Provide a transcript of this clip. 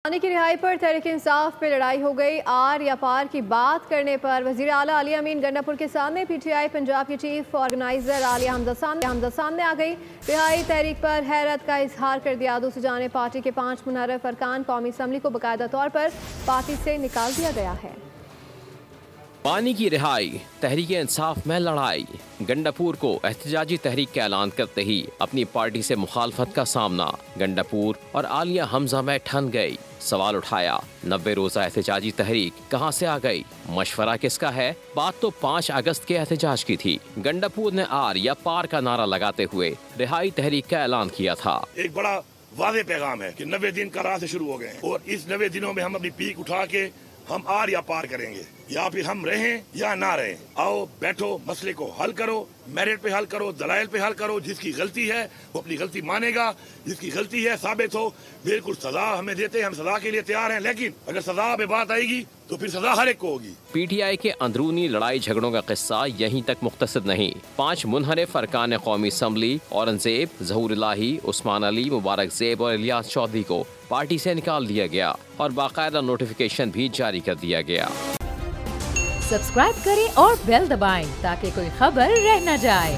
पानी की रिहाई पर तहरीक-ए-इंसाफ पे लड़ाई हो गई। आर या पार की बात करने पर वज़ीर आला अली अमीन गंडापुर के सामने पीटीआई पंजाब की चीफ ऑर्गेनाइजर आलिया हमजा सामने आ गई। रिहाई तहरीक पर हैरत का इजहार कर दिया। दूसरी जानिब पार्टी के 5 मुनहरफ अरकान कौमी असम्बली को बाकायदा तौर पर पार्टी से निकाल दिया गया है। पानी की रिहाई, तहरीक इंसाफ में लड़ाई। गंडापुर को एहतजाजी तहरीक का ऐलान करते ही अपनी पार्टी से मुखालफत का सामना गंडापुर और आलिया हमजा में ठन गई। सवाल उठाया, 90 रोजा एहतजाजी तहरीक कहां से आ गई? मशवरा किसका है? बात तो 5 अगस्त के एहतजाज की थी। गंडापुर ने आर या पार का नारा लगाते हुए रिहाई तहरीक का ऐलान किया था। एक बड़ा वाज़ेह पैगाम है कि 90 दिन का राह से शुरू हो गए और इस 90 दिनों में हम अपनी पीक उठा के हम आर या पार करेंगे, या फिर हम रहें या ना रहें। आओ बैठो, मसले को हल करो, मेरिट पे हल करो, दलाइल पे हल करो। जिसकी गलती है वो अपनी गलती मानेगा, जिसकी गलती है साबित हो बिल्कुल सजा हमें देते हैं, हम सजा के लिए तैयार हैं। लेकिन अगर सजा पे बात आएगी तो फिर सजा हर एक को होगी। पीटीआई के अंदरूनी लड़ाई झगड़ों का किस्सा यहीं तक मुख्तसर नहीं। 5 मुनहरिफ अरकान कौमी असम्बली औरंगजेब, ज़हूर इलाही, उस्मान अली, मुबारक ज़ेब और इलियास चौधरी को पार्टी से निकाल दिया गया और बाकायदा नोटिफिकेशन भी जारी कर दिया गया। सब्सक्राइब करें और बेल दबाएं ताकि कोई खबर रह न जाए।